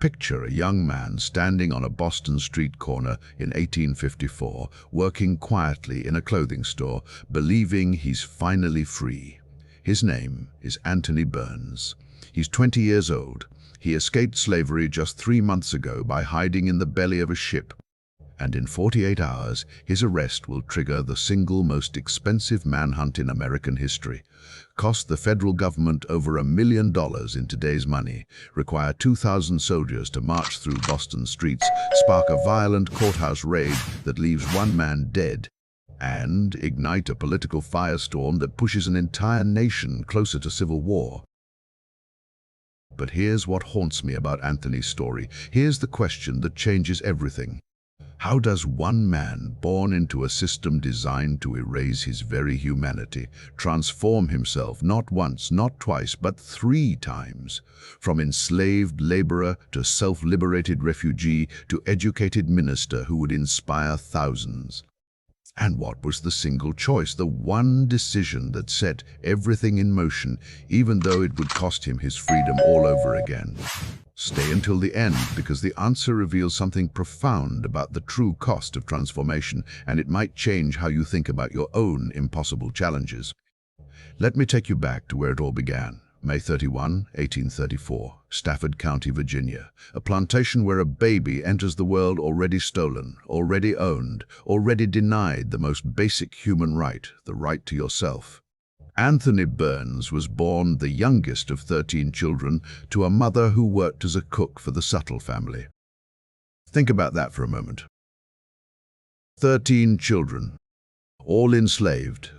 Picture a young man standing on a Boston street corner in 1854, working quietly in a clothing store, believing he's finally free. His name is Anthony Burns. He's 20 years old. He escaped slavery just 3 months ago by hiding in the belly of a ship. And in 48 hours, his arrest will trigger the single most expensive manhunt in American history. Cost the federal government over $1 million in today's money, require 2,000 soldiers to march through Boston streets, spark a violent courthouse raid that leaves one man dead, and ignite a political firestorm that pushes an entire nation closer to civil war. But here's what haunts me about Anthony's story. Here's the question that changes everything. How does one man, born into a system designed to erase his very humanity, transform himself not once, not twice, but 3 times, from enslaved laborer to self-liberated refugee to educated minister who would inspire thousands? And what was the single choice, the one decision that set everything in motion, even though it would cost him his freedom all over again? Stay until the end, because the answer reveals something profound about the true cost of transformation, and it might change how you think about your own impossible challenges. Let me take you back to where it all began. May 31, 1834, Stafford County, Virginia, a plantation where a baby enters the world already stolen, already owned, already denied the most basic human right, the right to yourself. Anthony Burns was born the youngest of 13 children to a mother who worked as a cook for the Suttle family. Think about that for a moment. 13 children, all enslaved,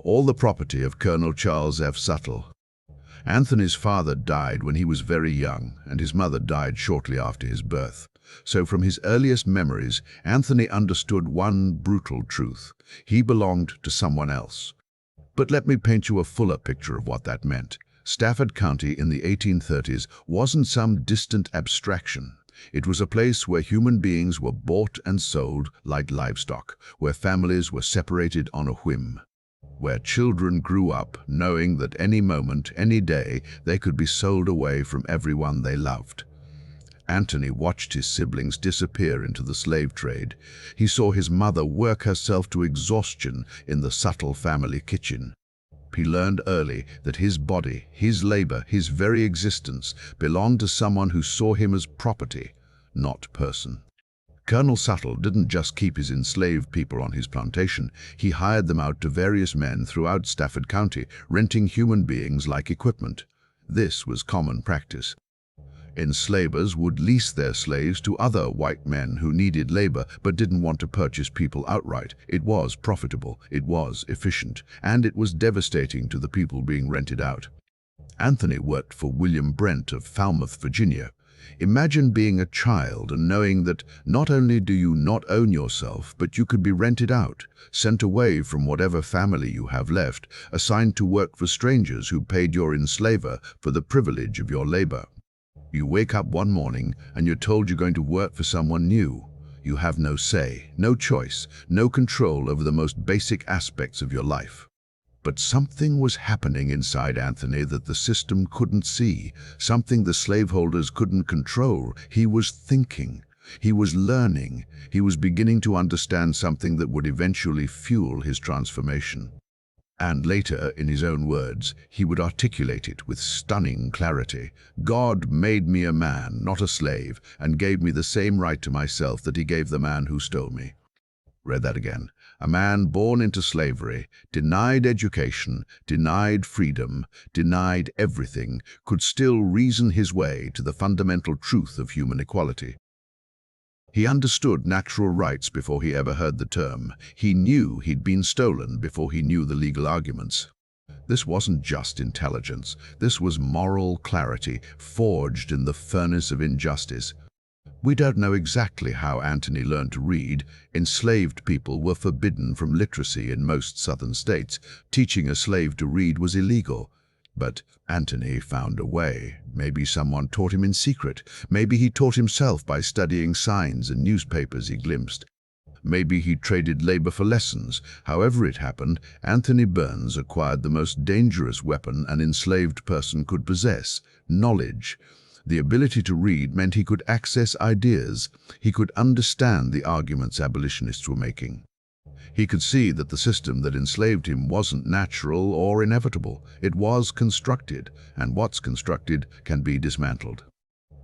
all the property of Colonel Charles F. Suttle. Anthony's father died when he was very young, and his mother died shortly after his birth. So from his earliest memories, Anthony understood one brutal truth: he belonged to someone else. But let me paint you a fuller picture of what that meant. Stafford County in the 1830s wasn't some distant abstraction. It was a place where human beings were bought and sold like livestock, where families were separated on a whim, where children grew up knowing that any moment, any day, they could be sold away from everyone they loved. Anthony watched his siblings disappear into the slave trade. He saw his mother work herself to exhaustion in the Suttle family kitchen. He learned early that his body, his labor, his very existence belonged to someone who saw him as property, not person. Colonel Suttle didn't just keep his enslaved people on his plantation. He hired them out to various men throughout Stafford County, renting human beings like equipment. This was common practice. Enslavers would lease their slaves to other white men who needed labor but didn't want to purchase people outright. It was profitable, it was efficient, and it was devastating to the people being rented out. Anthony worked for William Brent of Falmouth, Virginia. Imagine being a child and knowing that not only do you not own yourself, but you could be rented out, sent away from whatever family you have left, assigned to work for strangers who paid your enslaver for the privilege of your labor. You wake up one morning and you're told you're going to work for someone new. You have no say, no choice, no control over the most basic aspects of your life. But something was happening inside Anthony that the system couldn't see, something the slaveholders couldn't control. He was thinking, he was learning, he was beginning to understand something that would eventually fuel his transformation. And later, in his own words, he would articulate it with stunning clarity. God made me a man, not a slave, and gave me the same right to myself that he gave the man who stole me. Read that again. A man born into slavery, denied education, denied freedom, denied everything, could still reason his way to the fundamental truth of human equality. He understood natural rights before he ever heard the term. He knew he'd been stolen before he knew the legal arguments. This wasn't just intelligence. This was moral clarity, forged in the furnace of injustice. We don't know exactly how Anthony learned to read. Enslaved people were forbidden from literacy in most southern states. Teaching a slave to read was illegal. But Anthony found a way. Maybe someone taught him in secret. Maybe he taught himself by studying signs and newspapers he glimpsed. Maybe he traded labor for lessons. However it happened, Anthony Burns acquired the most dangerous weapon an enslaved person could possess: knowledge. The ability to read meant he could access ideas. He could understand the arguments abolitionists were making. He could see that the system that enslaved him wasn't natural or inevitable. It was constructed, and what's constructed can be dismantled.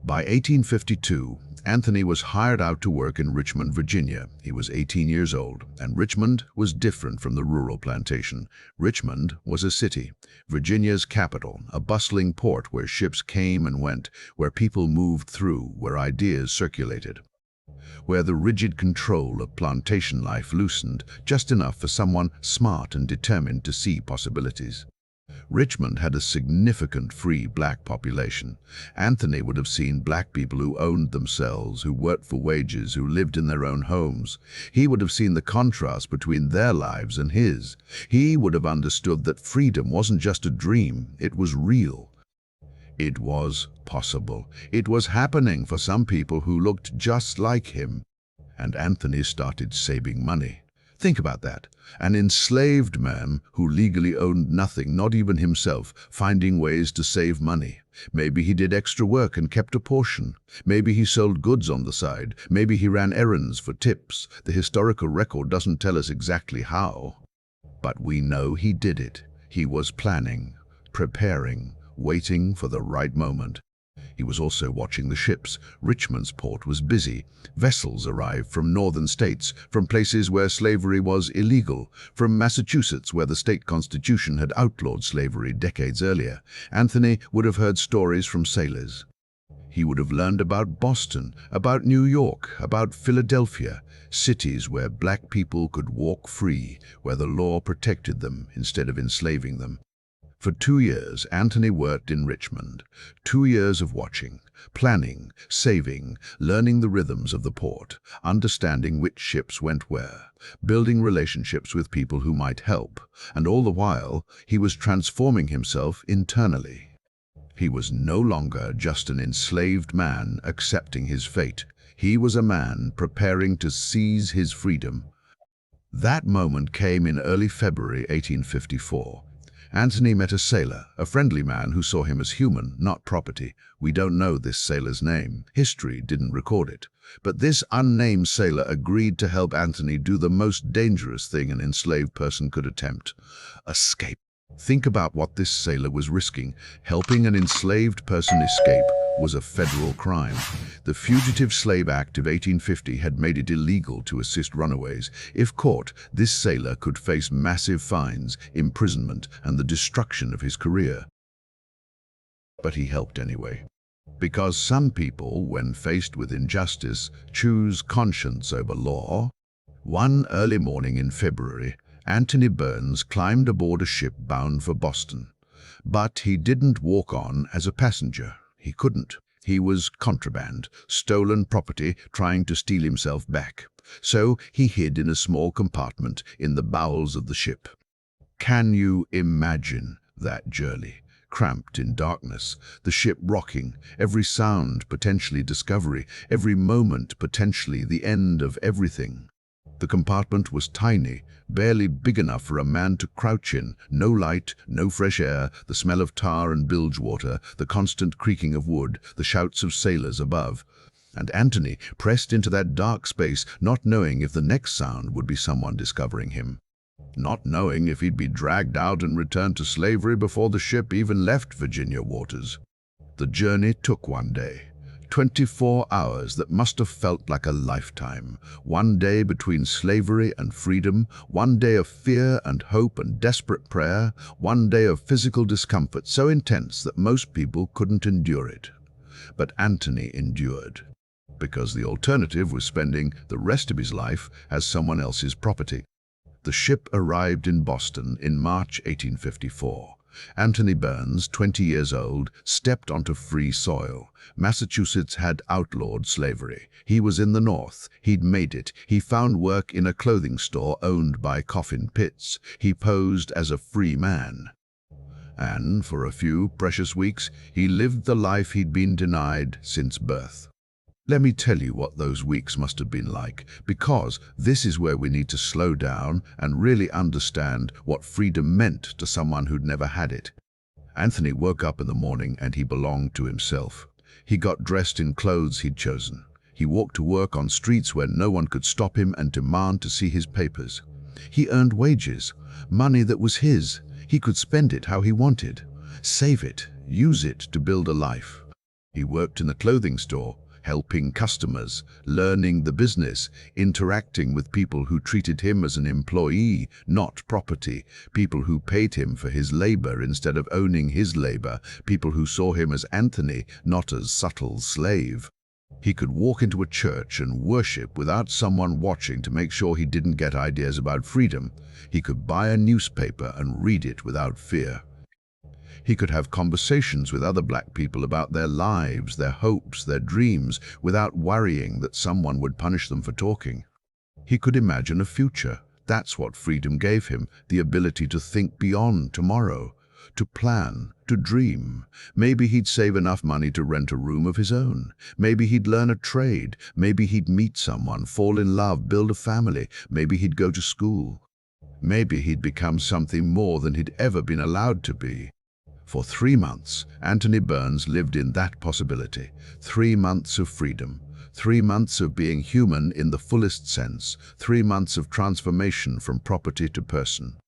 By 1852, Anthony was hired out to work in Richmond, Virginia. He was 18 years old, and Richmond was different from the rural plantation. Richmond was a city, Virginia's capital, a bustling port where ships came and went, where people moved through, where ideas circulated, where the rigid control of plantation life loosened just enough for someone smart and determined to see possibilities. Richmond had a significant free black population. Anthony would have seen black people who owned themselves, who worked for wages, who lived in their own homes. He would have seen the contrast between their lives and his. He would have understood that freedom wasn't just a dream, it was real. It was possible. It was happening for some people who looked just like him. And Anthony started saving money. Think about that. An enslaved man who legally owned nothing, not even himself, finding ways to save money. Maybe he did extra work and kept a portion. Maybe he sold goods on the side. Maybe he ran errands for tips. The historical record doesn't tell us exactly how. But we know he did it. He was planning, preparing, waiting for the right moment. He was also watching the ships. Richmond's port was busy. Vessels arrived from northern states, from places where slavery was illegal, from Massachusetts, where the state constitution had outlawed slavery decades earlier. Anthony would have heard stories from sailors. He would have learned about Boston, about New York, about Philadelphia, cities where black people could walk free, where the law protected them instead of enslaving them. For 2 years, Anthony worked in Richmond. 2 years of watching, planning, saving, learning the rhythms of the port, understanding which ships went where, building relationships with people who might help, and all the while, he was transforming himself internally. He was no longer just an enslaved man accepting his fate. He was a man preparing to seize his freedom. That moment came in early February 1854. Anthony met a sailor, a friendly man who saw him as human, not property. We don't know this sailor's name. History didn't record it. But this unnamed sailor agreed to help Anthony do the most dangerous thing an enslaved person could attempt: escape. Think about what this sailor was risking. Helping an enslaved person escape was a federal crime. The Fugitive Slave Act of 1850 had made it illegal to assist runaways. If caught, this sailor could face massive fines, imprisonment, and the destruction of his career. But he helped anyway. Because some people, when faced with injustice, choose conscience over law. One early morning in February, Anthony Burns climbed aboard a ship bound for Boston. But he didn't walk on as a passenger. He couldn't. He was contraband, stolen property, trying to steal himself back. So he hid in a small compartment in the bowels of the ship. Can you imagine that journey? Cramped in darkness, the ship rocking, every sound potentially discovery, every moment potentially the end of everything. The compartment was tiny, barely big enough for a man to crouch in. No light, no fresh air, the smell of tar and bilge water, the constant creaking of wood, the shouts of sailors above. And Anthony pressed into that dark space, not knowing if the next sound would be someone discovering him. Not knowing if he'd be dragged out and returned to slavery before the ship even left Virginia waters. The journey took 1 day. 24 hours that must have felt like a lifetime. 1 day between slavery and freedom, 1 day of fear and hope and desperate prayer, 1 day of physical discomfort so intense that most people couldn't endure it. But Anthony endured, because the alternative was spending the rest of his life as someone else's property. The ship arrived in Boston in March 1854. Anthony Burns, 20 years old, stepped onto free soil. Massachusetts had outlawed slavery. He was in the North. He'd made it. He found work in a clothing store owned by Coffin Pitts. He posed as a free man. And for a few precious weeks, he lived the life he'd been denied since birth. Let me tell you what those weeks must have been like, because this is where we need to slow down and really understand what freedom meant to someone who'd never had it. Anthony woke up in the morning and he belonged to himself. He got dressed in clothes he'd chosen. He walked to work on streets where no one could stop him and demand to see his papers. He earned wages, money that was his. He could spend it how he wanted, save it, use it to build a life. He worked in a clothing store, helping customers, learning the business, interacting with people who treated him as an employee, not property, people who paid him for his labor instead of owning his labor, people who saw him as Anthony, not as subtle slave. He could walk into a church and worship without someone watching to make sure he didn't get ideas about freedom. He could buy a newspaper and read it without fear. He could have conversations with other black people about their lives, their hopes, their dreams, without worrying that someone would punish them for talking. He could imagine a future. That's what freedom gave him, the ability to think beyond tomorrow, to plan, to dream. Maybe he'd save enough money to rent a room of his own. Maybe he'd learn a trade. Maybe he'd meet someone, fall in love, build a family. Maybe he'd go to school. Maybe he'd become something more than he'd ever been allowed to be. For 3 months, Anthony Burns lived in that possibility. 3 months of freedom. 3 months of being human in the fullest sense. 3 months of transformation from property to person.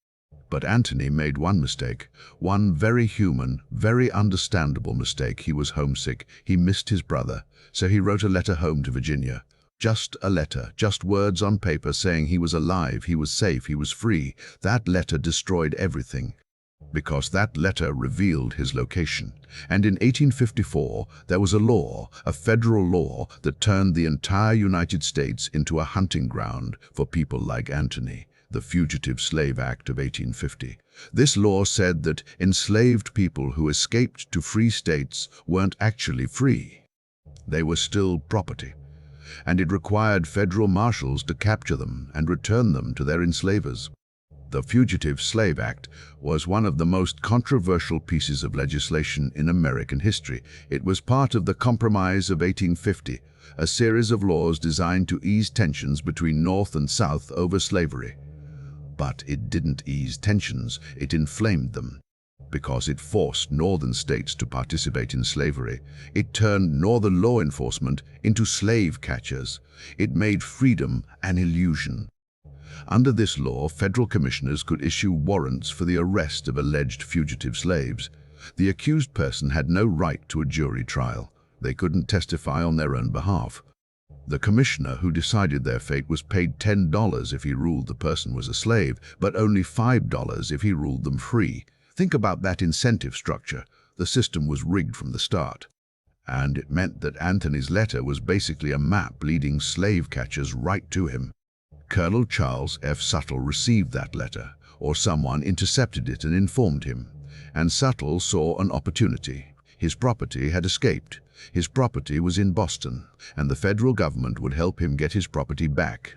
But Anthony made one mistake, one very human, very understandable mistake. He was homesick. He missed his brother. So he wrote a letter home to Virginia. Just a letter, just words on paper saying he was alive, he was safe, he was free. That letter destroyed everything, because that letter revealed his location. And in 1854, there was a law, a federal law, that turned the entire United States into a hunting ground for people like Anthony, the Fugitive Slave Act of 1850. This law said that enslaved people who escaped to free states weren't actually free. They were still property. And it required federal marshals to capture them and return them to their enslavers. The Fugitive Slave Act was one of the most controversial pieces of legislation in American history. It was part of the Compromise of 1850, a series of laws designed to ease tensions between North and South over slavery. But it didn't ease tensions, it inflamed them. Because it forced northern states to participate in slavery, it turned northern law enforcement into slave catchers. It made freedom an illusion. Under this law, federal commissioners could issue warrants for the arrest of alleged fugitive slaves. The accused person had no right to a jury trial. They couldn't testify on their own behalf. The commissioner who decided their fate was paid $10 if he ruled the person was a slave, but only $5 if he ruled them free. Think about that incentive structure. The system was rigged from the start. And it meant that Anthony's letter was basically a map leading slave catchers right to him. Colonel Charles F. Suttle received that letter, or someone intercepted it and informed him. And Suttle saw an opportunity. His property had escaped. His property was in Boston, and the federal government would help him get his property back.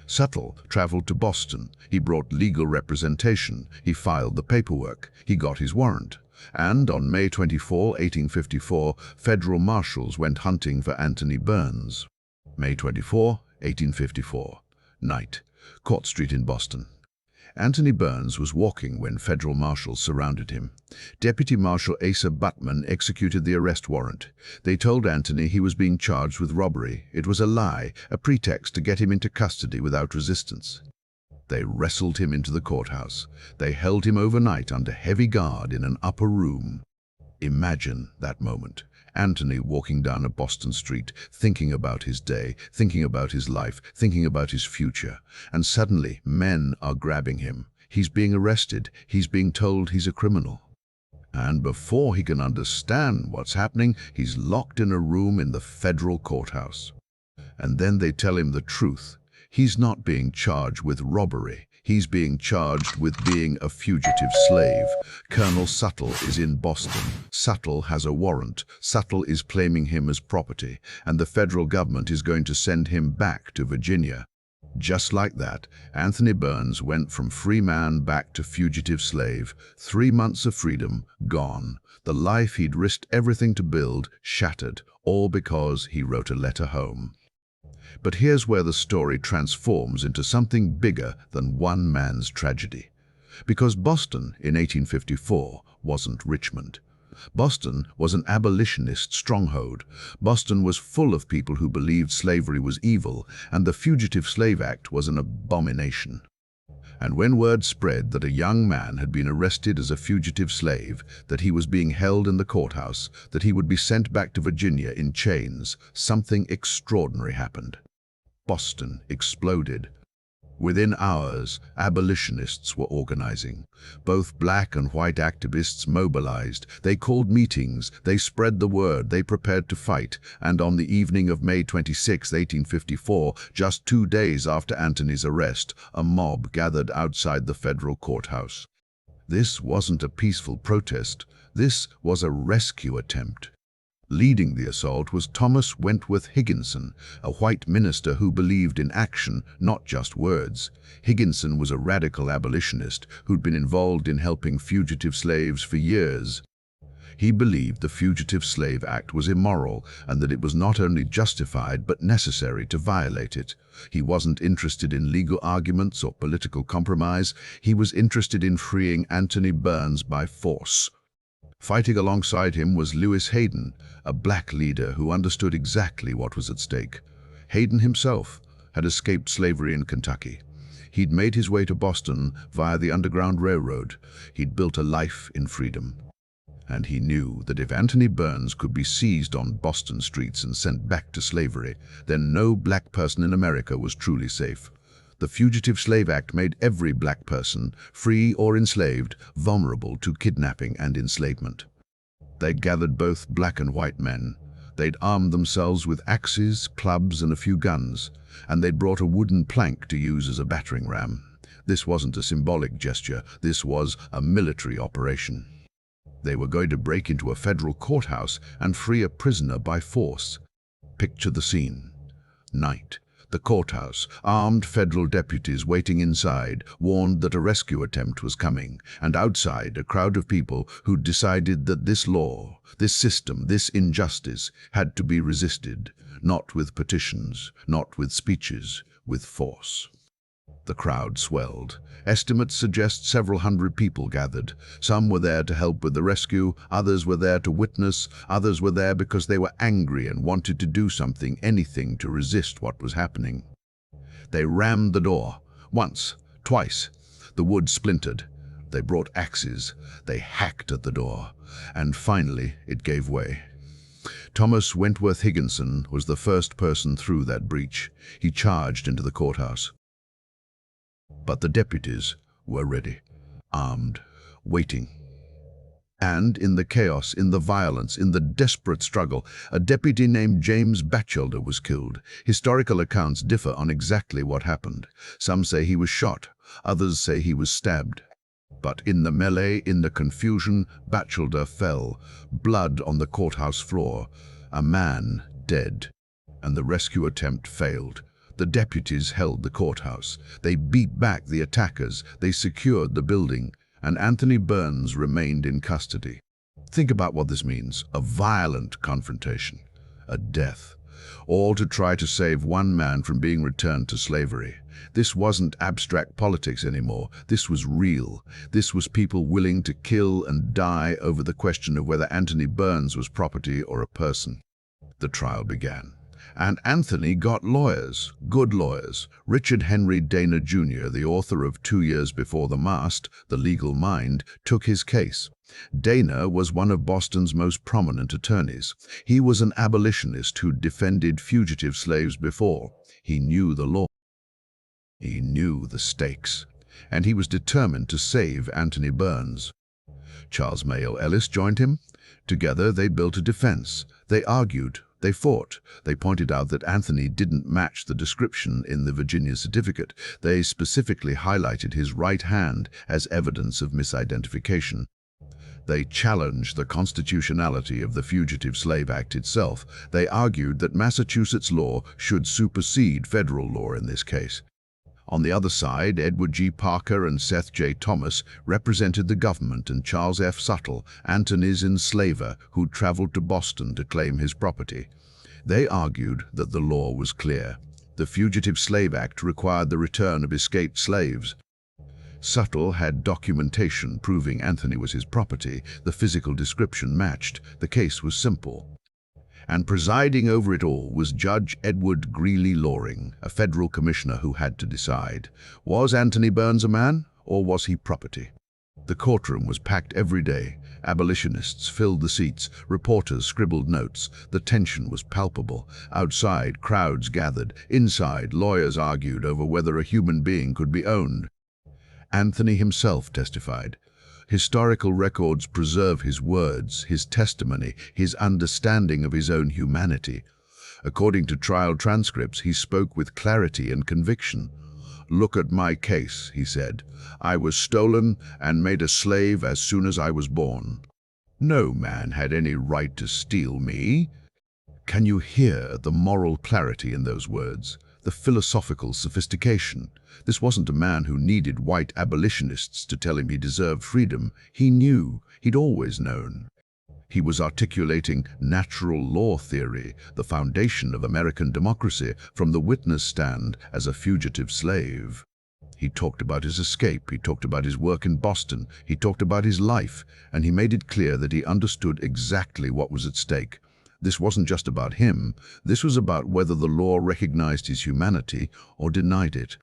Suttle traveled to Boston. He brought legal representation. He filed the paperwork. He got his warrant. And on May 24, 1854, federal marshals went hunting for Anthony Burns. May 24, 1854. Night. Court Street in Boston. Anthony Burns was walking when federal marshals surrounded him. Deputy Marshal Asa Butman executed the arrest warrant. They told Anthony he was being charged with robbery. It was a lie, a pretext to get him into custody without resistance. They wrestled him into the courthouse. They held him overnight under heavy guard in an upper room. Imagine that moment. Anthony walking down a Boston street, thinking about his day, thinking about his life, thinking about his future. And suddenly, men are grabbing him. He's being arrested. He's being told he's a criminal. And before he can understand what's happening, he's locked in a room in the federal courthouse. And then they tell him the truth. He's not being charged with robbery. He's being charged with being a fugitive slave. Colonel Suttle is in Boston. Suttle has a warrant. Suttle is claiming him as property, and the federal government is going to send him back to Virginia. Just like that, Anthony Burns went from free man back to fugitive slave. 3 months of freedom, gone. The life he'd risked everything to build, shattered, all because he wrote a letter home. But here's where the story transforms into something bigger than one man's tragedy. Because Boston in 1854 wasn't Richmond. Boston was an abolitionist stronghold. Boston was full of people who believed slavery was evil, and the Fugitive Slave Act was an abomination. And when word spread that a young man had been arrested as a fugitive slave, that he was being held in the courthouse, that he would be sent back to Virginia in chains, something extraordinary happened. Boston exploded. Within hours, abolitionists were organizing. Both black and white activists mobilized. They called meetings, they spread the word, they prepared to fight, and on the evening of May 26, 1854, just 2 days after Anthony's arrest, a mob gathered outside the federal courthouse. This wasn't a peaceful protest. This was a rescue attempt. Leading the assault was Thomas Wentworth Higginson, a white minister who believed in action, not just words. Higginson was a radical abolitionist who'd been involved in helping fugitive slaves for years. He believed the Fugitive Slave Act was immoral and that it was not only justified but necessary to violate it. He wasn't interested in legal arguments or political compromise. He was interested in freeing Anthony Burns by force. Fighting alongside him was Lewis Hayden, a black leader who understood exactly what was at stake. Hayden himself had escaped slavery in Kentucky. He'd made his way to Boston via the Underground Railroad. He'd built a life in freedom. And he knew that if Anthony Burns could be seized on Boston streets and sent back to slavery, then no black person in America was truly safe. The Fugitive Slave Act made every black person, free or enslaved, vulnerable to kidnapping and enslavement. They'd gathered both black and white men. They'd armed themselves with axes, clubs, and a few guns, and they'd brought a wooden plank to use as a battering ram. This wasn't a symbolic gesture. This was a military operation. They were going to break into a federal courthouse and free a prisoner by force. Picture the scene. Night. The courthouse, armed federal deputies waiting inside, warned that a rescue attempt was coming, and outside a crowd of people who'd decided that this law, this system, this injustice had to be resisted, not with petitions, not with speeches, with force. The crowd swelled. Estimates suggest several hundred people gathered. Some were there to help with the rescue, others were there to witness, others were there because they were angry and wanted to do something, anything to resist what was happening. They rammed the door. Once, twice. The wood splintered. They brought axes. They hacked at the door. And finally, it gave way. Thomas Wentworth Higginson was the first person through that breach. He charged into the courthouse. But the deputies were ready, armed, waiting. And in the chaos, in the violence, in the desperate struggle, a deputy named James Batchelder was killed. Historical accounts differ on exactly what happened. Some say he was shot, others say he was stabbed. But in the melee, in the confusion, Batchelder fell, blood on the courthouse floor, a man dead, and the rescue attempt failed. The deputies held the courthouse. They beat back the attackers. They secured the building, and Anthony Burns remained in custody. Think about what this means. A violent confrontation, a death, all to try to save one man from being returned to slavery. This wasn't abstract politics anymore. This was real. This was people willing to kill and die over the question of whether Anthony Burns was property or a person. The trial began. And Anthony got lawyers, good lawyers. Richard Henry Dana Jr., the author of 2 Years Before the Mast, The Legal Mind, took his case. Dana was one of Boston's most prominent attorneys. He was an abolitionist who defended fugitive slaves before. He knew the law. He knew the stakes. And he was determined to save Anthony Burns. Charles Mayo Ellis joined him. Together they built a defense. They argued. They fought. They pointed out that Anthony didn't match the description in the Virginia certificate. They specifically highlighted his right hand as evidence of misidentification. They challenged the constitutionality of the Fugitive Slave Act itself. They argued that Massachusetts law should supersede federal law in this case. On the other side, Edward G. Parker and Seth J. Thomas represented the government, and Charles F. Suttle, Anthony's enslaver, who traveled to Boston to claim his property. They argued that the law was clear. The Fugitive Slave Act required the return of escaped slaves. Suttle had documentation proving Anthony was his property. The physical description matched. The case was simple. And presiding over it all was Judge Edward Greeley Loring, a federal commissioner who had to decide, was Anthony Burns a man or was he property? The courtroom was packed every day. Abolitionists filled the seats, reporters scribbled notes. The tension was palpable. Outside, crowds gathered. Inside, lawyers argued over whether a human being could be owned. Anthony himself testified. Historical records preserve his words, his testimony, his understanding of his own humanity. According to trial transcripts, he spoke with clarity and conviction. "Look at my case," he said. "I was stolen and made a slave as soon as I was born. No man had any right to steal me." Can you hear the moral clarity in those words? The philosophical sophistication. This wasn't a man who needed white abolitionists to tell him he deserved freedom. He knew. He'd always known. He was articulating natural law theory, the foundation of American democracy, from the witness stand as a fugitive slave. He talked about his escape, he talked about his work in Boston, he talked about his life, and he made it clear that he understood exactly what was at stake. This wasn't just about him, this was about whether the law recognized his humanity or denied it.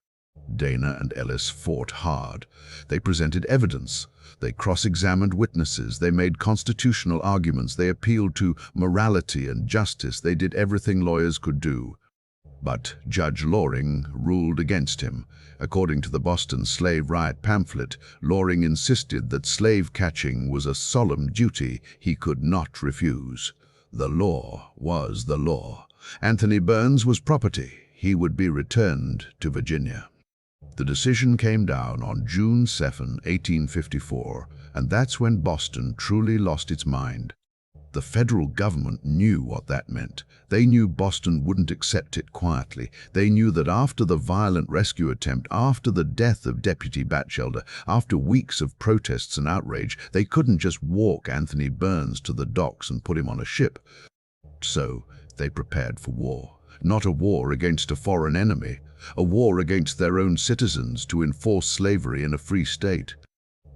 Dana and Ellis fought hard. They presented evidence. They cross-examined witnesses. They made constitutional arguments. They appealed to morality and justice. They did everything lawyers could do. But Judge Loring ruled against him. According to the Boston slave riot pamphlet, Loring insisted that slave catching was a solemn duty he could not refuse. The law was the law. Anthony Burns was property. He would be returned to Virginia. The decision came down on June 7, 1854, and that's when Boston truly lost its mind. The federal government knew what that meant. They knew Boston wouldn't accept it quietly. They knew that after the violent rescue attempt, after the death of Deputy Batchelder, after weeks of protests and outrage, they couldn't just walk Anthony Burns to the docks and put him on a ship. So they prepared for war. Not a war against a foreign enemy, a war against their own citizens to enforce slavery in a free state.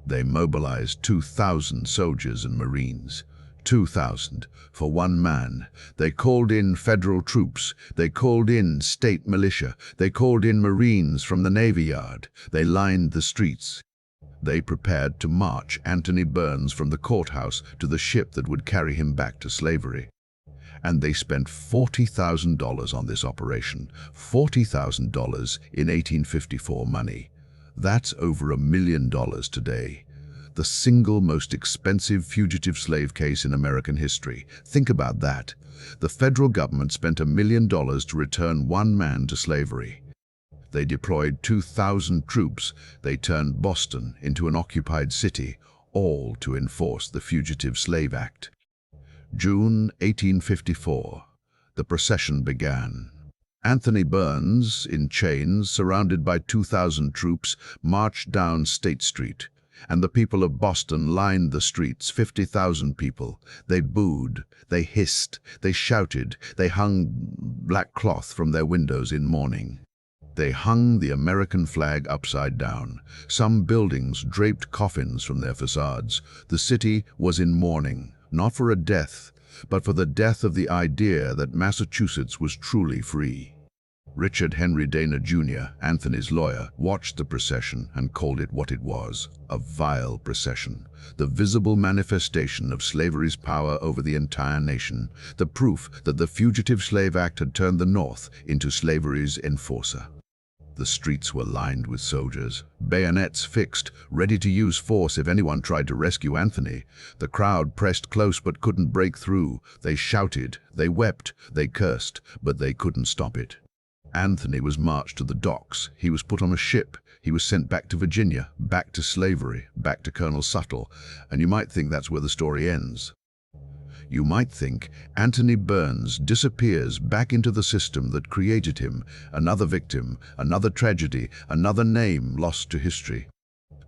They mobilized 2,000 soldiers and Marines. 2,000 for one man. They called in federal troops. They called in state militia. They called in Marines from the Navy Yard. They lined the streets. They prepared to march Anthony Burns from the courthouse to the ship that would carry him back to slavery. And they spent $40,000 on this operation. $40,000 in 1854 money. That's over $1 million today. The single most expensive fugitive slave case in American history. Think about that. The federal government spent $1 million to return one man to slavery. They deployed 2,000 troops. They turned Boston into an occupied city, all to enforce the Fugitive Slave Act. June 1854. The procession began. Anthony Burns, in chains, surrounded by 2,000 troops, marched down State Street. And the people of Boston lined the streets, 50,000 people. They booed, they hissed, they shouted, they hung black cloth from their windows in mourning. They hung the American flag upside down. Some buildings draped coffins from their facades. The city was in mourning, not for a death, but for the death of the idea that Massachusetts was truly free. Richard Henry Dana, Jr., Anthony's lawyer, watched the procession and called it what it was, a vile procession, the visible manifestation of slavery's power over the entire nation, the proof that the Fugitive Slave Act had turned the North into slavery's enforcer. The streets were lined with soldiers, bayonets fixed, ready to use force if anyone tried to rescue Anthony. The crowd pressed close but couldn't break through. They shouted, they wept, they cursed, but they couldn't stop it. Anthony was marched to the docks. He was put on a ship. He was sent back to Virginia, back to slavery, back to Colonel Suttle. And you might think that's where the story ends. You might think Anthony Burns disappears back into the system that created him, another victim, another tragedy, another name lost to history.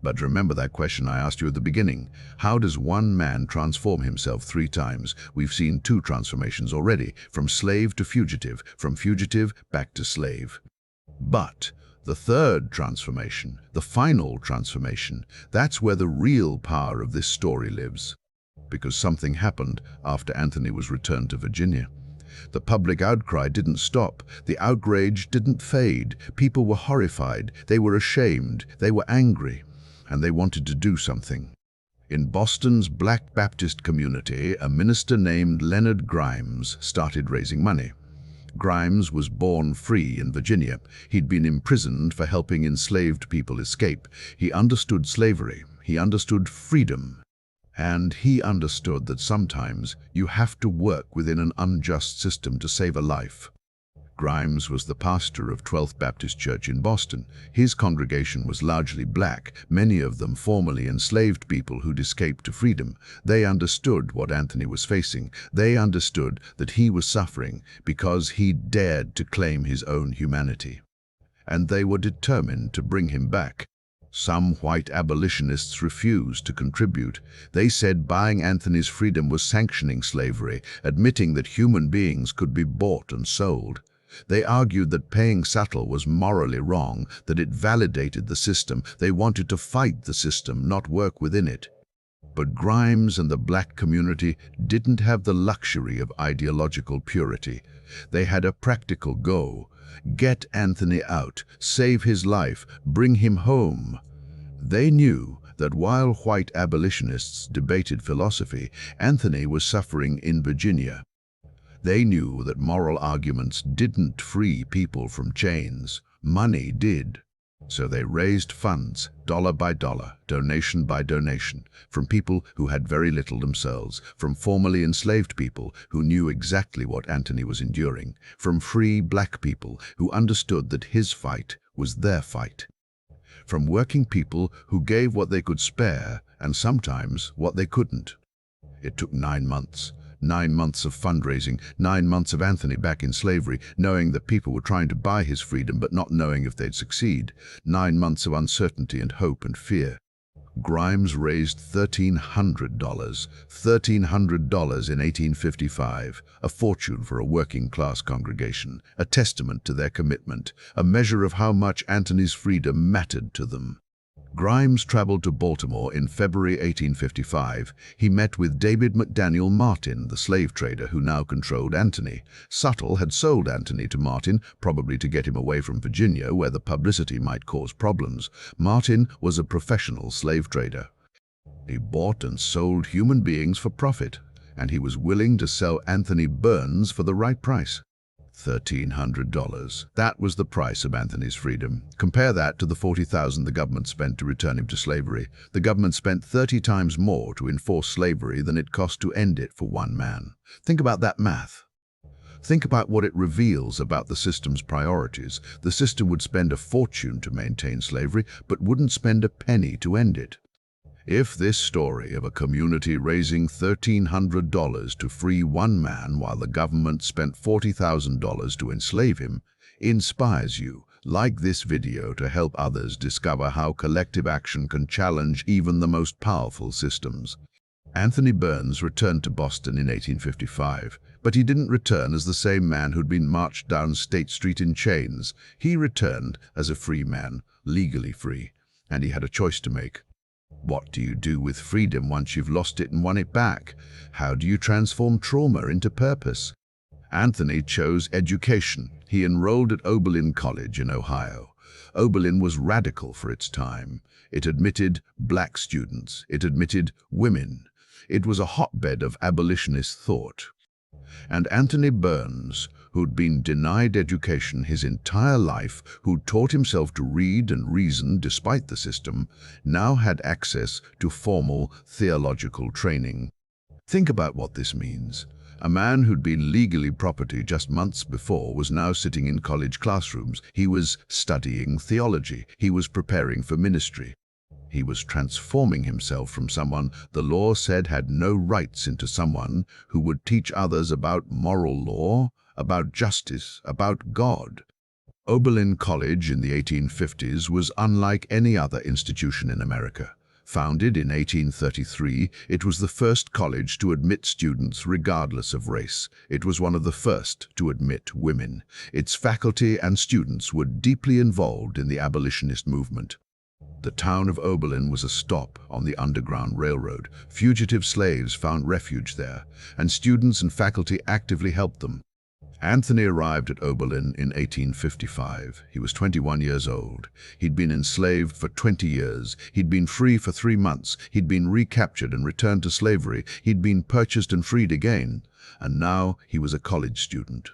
But remember that question I asked you at the beginning. How does one man transform himself 3 times? We've seen 2 transformations already, from slave to fugitive, from fugitive back to slave. But The third transformation, the final transformation, that's where the real power of this story lives. Because something happened after Anthony was returned to Virginia. The public outcry didn't stop. The outrage didn't fade. People were horrified. They were ashamed. They were angry. And they wanted to do something. In Boston's Black Baptist community, a minister named Leonard Grimes started raising money. Grimes was born free in Virginia. He'd been imprisoned for helping enslaved people escape. He understood slavery. He understood freedom. And he understood that sometimes you have to work within an unjust system to save a life. Grimes was the pastor of 12th Baptist Church in Boston. His congregation was largely black, many of them formerly enslaved people who'd escaped to freedom. They understood what Anthony was facing. They understood that he was suffering because he dared to claim his own humanity. And they were determined to bring him back. Some white abolitionists refused to contribute. They said buying Anthony's freedom was sanctioning slavery, admitting that human beings could be bought and sold. They argued that paying Suttle was morally wrong, that it validated the system. They wanted to fight the system, not work within it. But Grimes and the black community didn't have the luxury of ideological purity. They had a practical goal. Get Anthony out, save his life, bring him home. They knew that while white abolitionists debated philosophy, Anthony was suffering in Virginia. They knew that moral arguments didn't free people from chains. Money did. So they raised funds, dollar by dollar, donation by donation, from people who had very little themselves, from formerly enslaved people who knew exactly what Anthony was enduring, from free black people who understood that his fight was their fight, from working people who gave what they could spare and sometimes what they couldn't. It took 9 months. 9 months of fundraising, 9 months of Anthony back in slavery, knowing that people were trying to buy his freedom but not knowing if they'd succeed. 9 months of uncertainty and hope and fear. Grimes raised $1,300 in 1855, a fortune for a working-class congregation, a testament to their commitment, a measure of how much Anthony's freedom mattered to them. Grimes traveled to Baltimore in February 1855. He met with David McDaniel Martin, the slave trader who now controlled Anthony. Suttle had sold Anthony to Martin, probably to get him away from Virginia, where the publicity might cause problems. Martin was a professional slave trader. He bought and sold human beings for profit, and he was willing to sell Anthony Burns for the right price. $1,300. That was the price of Anthony's freedom. Compare that to the $40,000 the government spent to return him to slavery. The government spent 30 times more to enforce slavery than it cost to end it for one man. Think about that math. Think about what it reveals about the system's priorities. The system would spend a fortune to maintain slavery, but wouldn't spend a penny to end it. If this story of a community raising $1,300 to free one man while the government spent $40,000 to enslave him inspires you, like this video to help others discover how collective action can challenge even the most powerful systems. Anthony Burns returned to Boston in 1855, but he didn't return as the same man who'd been marched down State Street in chains. He returned as a free man, legally free, and he had a choice to make. What do you do with freedom once you've lost it and won it back? How do you transform trauma into purpose? Anthony chose education. He enrolled at Oberlin College in Ohio. Oberlin was radical for its time. It admitted black students. It admitted women. It was a hotbed of abolitionist thought. And Anthony Burns, who'd been denied education his entire life, who'd taught himself to read and reason despite the system, now had access to formal theological training. Think about what this means. A man who'd been legally property just months before was now sitting in college classrooms. He was studying theology. He was preparing for ministry. He was transforming himself from someone the law said had no rights into someone who would teach others about moral law, about justice, about God. Oberlin College in the 1850s was unlike any other institution in America. Founded in 1833, it was the first college to admit students regardless of race. It was one of the first to admit women. Its faculty and students were deeply involved in the abolitionist movement. The town of Oberlin was a stop on the Underground Railroad. Fugitive slaves found refuge there, and students and faculty actively helped them. Anthony arrived at Oberlin in 1855. He was 21 years old. He'd been enslaved for 20 years. He'd been free for 3 months. He'd been recaptured and returned to slavery. He'd been purchased and freed again. And now he was a college student.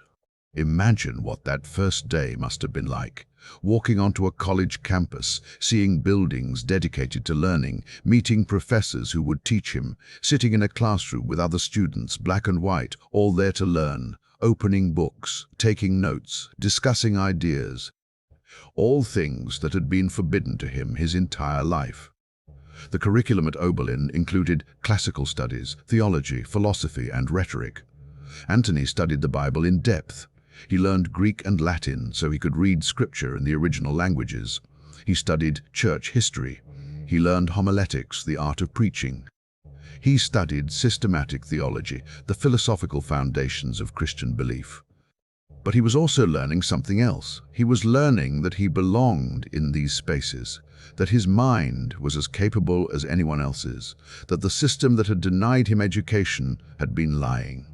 Imagine what that first day must have been like. Walking onto a college campus, seeing buildings dedicated to learning, meeting professors who would teach him, sitting in a classroom with other students, black and white, all there to learn. Opening books, taking notes, discussing ideas, all things that had been forbidden to him his entire life. The curriculum at Oberlin included classical studies, theology, philosophy, and rhetoric. Anthony studied the Bible in depth. He learned Greek and Latin so he could read scripture in the original languages. He studied church history. He learned homiletics, the art of preaching. He studied systematic theology, the philosophical foundations of Christian belief. But he was also learning something else. He was learning that he belonged in these spaces, that his mind was as capable as anyone else's, that the system that had denied him education had been lying.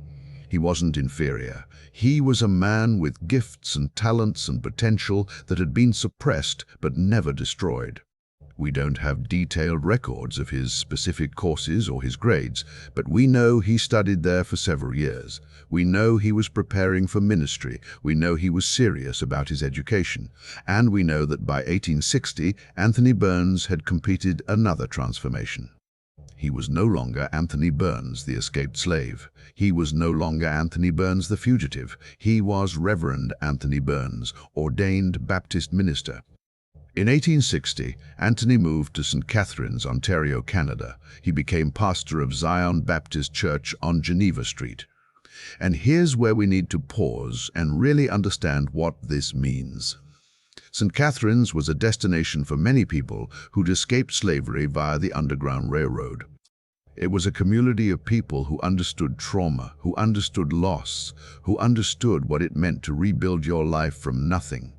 He wasn't inferior. He was a man with gifts and talents and potential that had been suppressed but never destroyed. We don't have detailed records of his specific courses or his grades, but we know he studied there for several years. We know he was preparing for ministry. We know he was serious about his education. And we know that by 1860, Anthony Burns had completed another transformation. He was no longer Anthony Burns, the escaped slave. He was no longer Anthony Burns, the fugitive. He was Reverend Anthony Burns, ordained Baptist minister. In 1860, Anthony moved to St. Catharines, Ontario, Canada. He became pastor of Zion Baptist Church on Geneva Street. And here's where we need to pause and really understand what this means. St. Catharines was a destination for many people who'd escaped slavery via the Underground Railroad. It was a community of people who understood trauma, who understood loss, who understood what it meant to rebuild your life from nothing.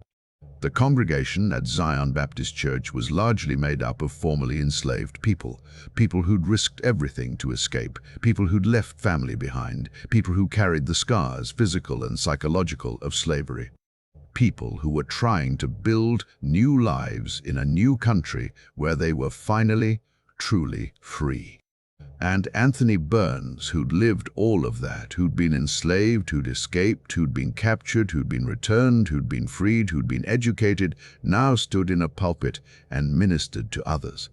The congregation at Zion Baptist Church was largely made up of formerly enslaved people, people who'd risked everything to escape, people who'd left family behind, people who carried the scars, physical and psychological, of slavery. People who were trying to build new lives in a new country where they were finally, truly free. And Anthony Burns, who'd lived all of that, who'd been enslaved, who'd escaped, who'd been captured, who'd been returned, who'd been freed, who'd been educated, now stood in a pulpit and ministered to others.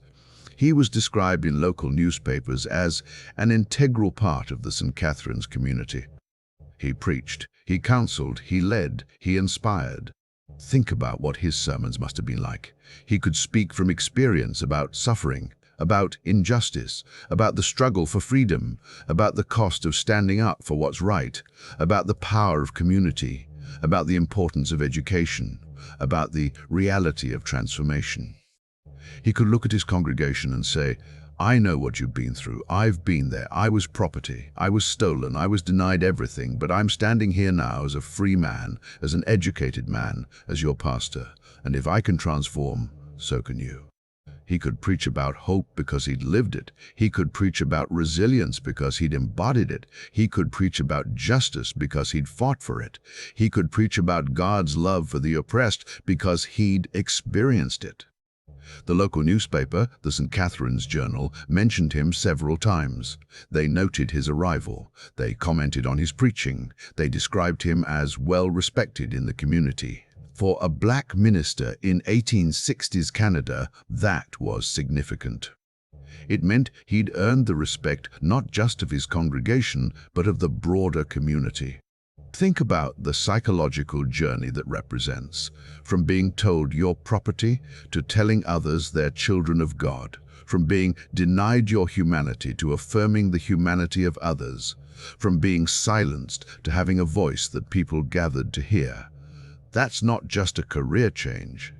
He was described in local newspapers as an integral part of the St. Catharines community. He preached, he counseled, he led, he inspired. Think about what his sermons must have been like. He could speak from experience about suffering, about injustice, about the struggle for freedom, about the cost of standing up for what's right, about the power of community, about the importance of education, about the reality of transformation. He could look at his congregation and say, I know what you've been through. I've been there. I was property. I was stolen. I was denied everything. But I'm standing here now as a free man, as an educated man, as your pastor. And if I can transform, so can you. He could preach about hope because he'd lived it. He could preach about resilience because he'd embodied it. He could preach about justice because he'd fought for it. He could preach about God's love for the oppressed because he'd experienced it. The local newspaper, the St. Catharines Journal, mentioned him several times. They noted his arrival. They commented on his preaching. They described him as well respected in the community. For a black minister in 1860s Canada, that was significant. It meant he'd earned the respect not just of his congregation, but of the broader community. Think about the psychological journey that represents, from being told you're property to telling others they're children of God, from being denied your humanity to affirming the humanity of others, from being silenced to having a voice that people gathered to hear. That's not just a career change.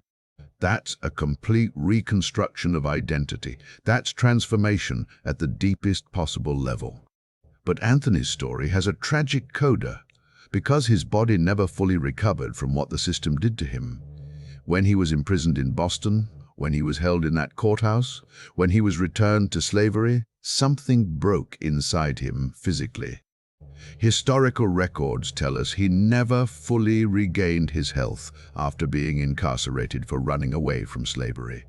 That's a complete reconstruction of identity. That's transformation at the deepest possible level. But Anthony's story has a tragic coda, because his body never fully recovered from what the system did to him. When he was imprisoned in Boston, when he was held in that courthouse, when he was returned to slavery, something broke inside him physically. Historical records tell us he never fully regained his health after being incarcerated for running away from slavery.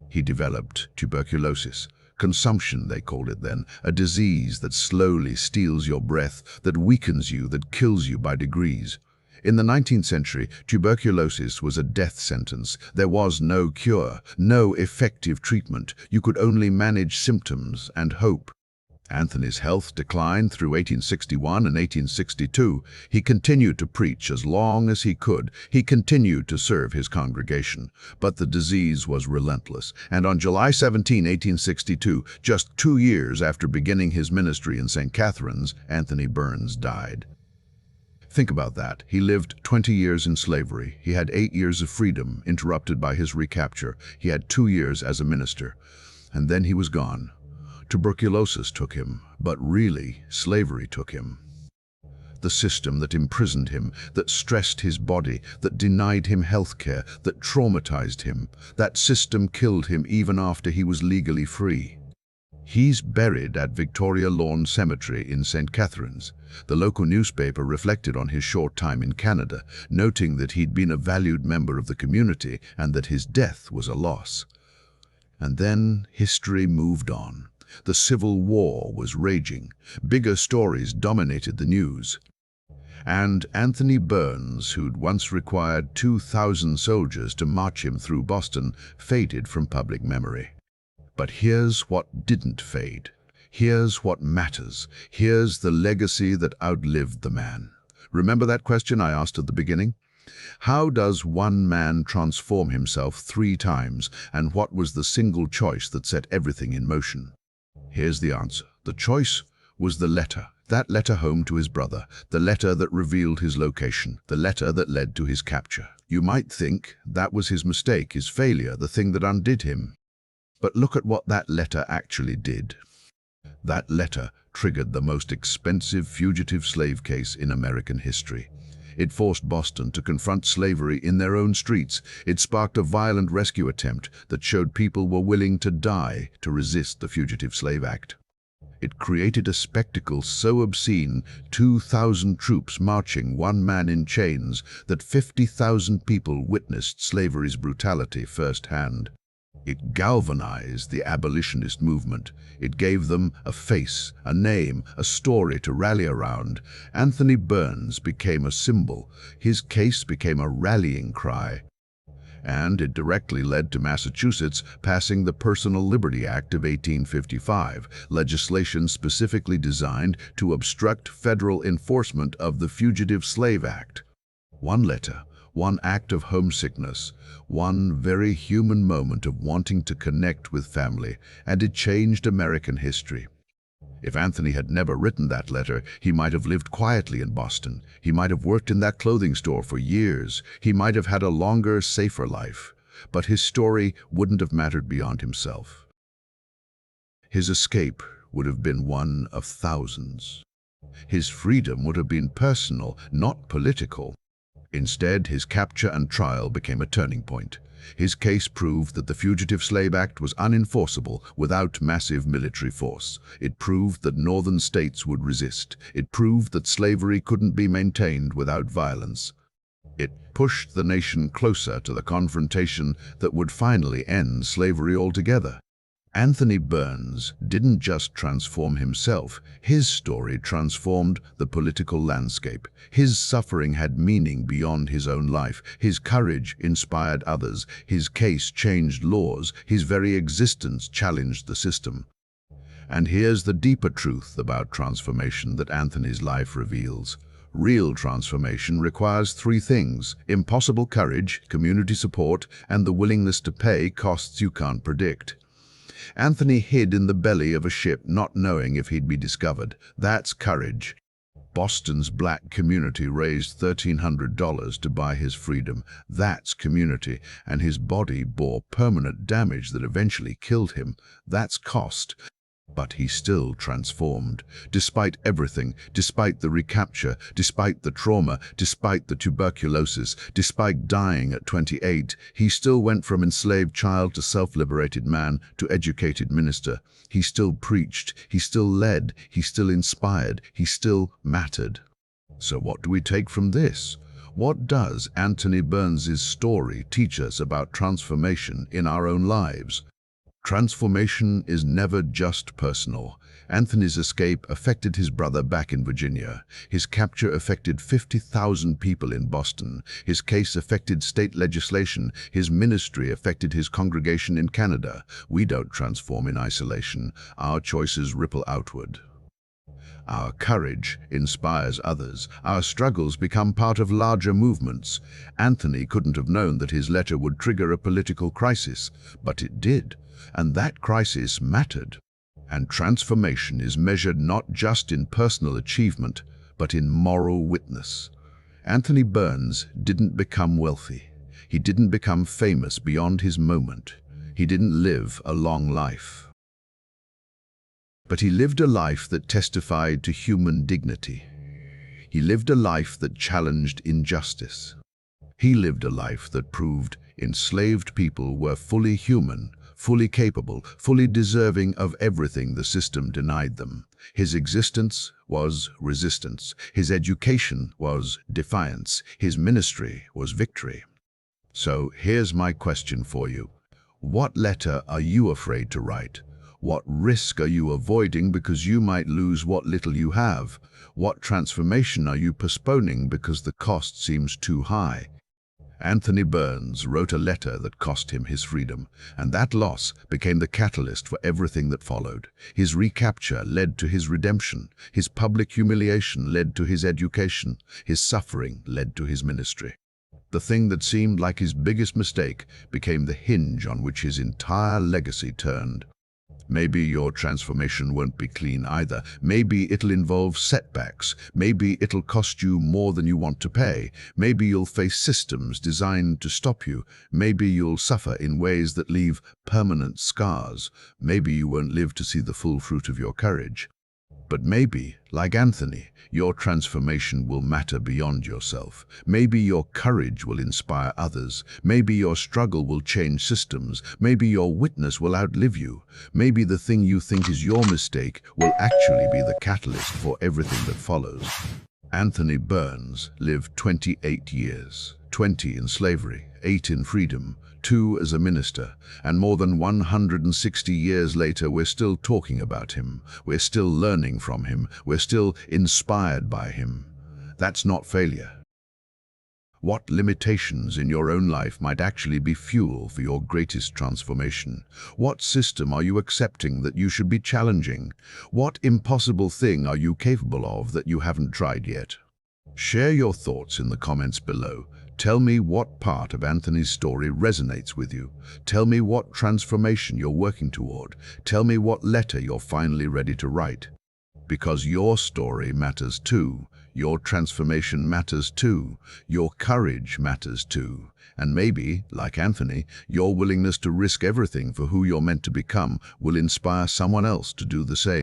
He developed tuberculosis, consumption they called it then, a disease that slowly steals your breath, that weakens you, that kills you by degrees. In the 19th century, tuberculosis was a death sentence. There was no cure, no effective treatment. You could only manage symptoms and hope. Anthony's health declined through 1861 and 1862. He continued to preach as long as he could. He continued to serve his congregation. But the disease was relentless, and on July 17, 1862, just 2 years after beginning his ministry in St. Catherine's, Anthony Burns died. Think about that. He lived 20 years in slavery. He had 8 years of freedom, interrupted by his recapture. He had 2 years as a minister. And then he was gone. Tuberculosis took him, but really, slavery took him. The system that imprisoned him, that stressed his body, that denied him health care, that traumatized him, that system killed him even after he was legally free. He's buried at Victoria Lawn Cemetery in St. Catherine's. The local newspaper reflected on his short time in Canada, noting that he'd been a valued member of the community and that his death was a loss. And then history moved on. The Civil War was raging. Bigger stories dominated the news. And Anthony Burns, who'd once required 2,000 soldiers to march him through Boston, faded from public memory. But here's what didn't fade. Here's what matters. Here's the legacy that outlived the man. Remember that question I asked at the beginning? How does one man transform himself 3 times, and what was the single choice that set everything in motion? Here's the answer. The choice was the letter. That letter home to his brother, the letter that revealed his location, the letter that led to his capture. You might think that was his mistake, his failure, the thing that undid him. But look at what that letter actually did. That letter triggered the most expensive fugitive slave case in American history. It forced Boston to confront slavery in their own streets. It sparked a violent rescue attempt that showed people were willing to die to resist the Fugitive Slave Act. It created a spectacle so obscene, 2,000 troops marching, one man in chains, that 50,000 people witnessed slavery's brutality firsthand. It galvanized the abolitionist movement. It gave them a face, a name, a story to rally around. Anthony Burns became a symbol. His case became a rallying cry. And it directly led to Massachusetts passing the Personal Liberty Act of 1855, legislation specifically designed to obstruct federal enforcement of the Fugitive Slave Act. One letter, one act of homesickness, one very human moment of wanting to connect with family, and it changed American history. If Anthony had never written that letter, he might have lived quietly in Boston. He might have worked in that clothing store for years. He might have had a longer, safer life. But his story wouldn't have mattered beyond himself. His escape would have been one of thousands. His freedom would have been personal, not political. Instead, his capture and trial became a turning point. His case proved that the Fugitive Slave Act was unenforceable without massive military force. It proved that northern states would resist. It proved that slavery couldn't be maintained without violence. It pushed the nation closer to the confrontation that would finally end slavery altogether. Anthony Burns didn't just transform himself. His story transformed the political landscape. His suffering had meaning beyond his own life. His courage inspired others. His case changed laws. His very existence challenged the system. And here's the deeper truth about transformation that Anthony's life reveals. Real transformation requires 3 things: impossible courage, community support, and the willingness to pay costs you can't predict. Anthony hid in the belly of a ship, not knowing if he'd be discovered. That's courage. Boston's black community raised $1,300 to buy his freedom. That's community, and his body bore permanent damage that eventually killed him. That's cost. But he still transformed. Despite everything, despite the recapture, despite the trauma, despite the tuberculosis, despite dying at 28, he still went from enslaved child to self-liberated man to educated minister. He still preached, he still led, he still inspired, he still mattered. So what do we take from this? What does Anthony Burns' story teach us about transformation in our own lives? Transformation is never just personal. Anthony's escape affected his brother back in Virginia. His capture affected 50,000 people in Boston. His case affected state legislation. His ministry affected his congregation in Canada. We don't transform in isolation. Our choices ripple outward. Our courage inspires others. Our struggles become part of larger movements. Anthony couldn't have known that his letter would trigger a political crisis, but it did, and that crisis mattered. And transformation is measured not just in personal achievement, but in moral witness. Anthony Burns didn't become wealthy. He didn't become famous beyond his moment. He didn't live a long life. But he lived a life that testified to human dignity. He lived a life that challenged injustice. He lived a life that proved enslaved people were fully human, fully capable, fully deserving of everything the system denied them. His existence was resistance. His education was defiance. His ministry was victory. So here's my question for you. What letter are you afraid to write? What risk are you avoiding because you might lose what little you have? What transformation are you postponing because the cost seems too high? Anthony Burns wrote a letter that cost him his freedom, and that loss became the catalyst for everything that followed. His recapture led to his redemption. His public humiliation led to his education. His suffering led to his ministry. The thing that seemed like his biggest mistake became the hinge on which his entire legacy turned. Maybe your transformation won't be clean either. Maybe it'll involve setbacks. Maybe it'll cost you more than you want to pay. Maybe you'll face systems designed to stop you. Maybe you'll suffer in ways that leave permanent scars. Maybe you won't live to see the full fruit of your courage. But maybe, like Anthony, your transformation will matter beyond yourself. Maybe your courage will inspire others. Maybe your struggle will change systems. Maybe your witness will outlive you. Maybe the thing you think is your mistake will actually be the catalyst for everything that follows. Anthony Burns lived 28 years, 20 in slavery, 8 in freedom, 2 as a minister, and more than 160 years later we're still talking about him, we're still learning from him, we're still inspired by him. That's not failure. What limitations in your own life might actually be fuel for your greatest transformation? What system are you accepting that you should be challenging? What impossible thing are you capable of that you haven't tried yet? Share your thoughts in the comments below. Tell me what part of Anthony's story resonates with you. Tell me what transformation you're working toward. Tell me what letter you're finally ready to write. Because your story matters too. Your transformation matters too. Your courage matters too. And maybe, like Anthony, your willingness to risk everything for who you're meant to become will inspire someone else to do the same.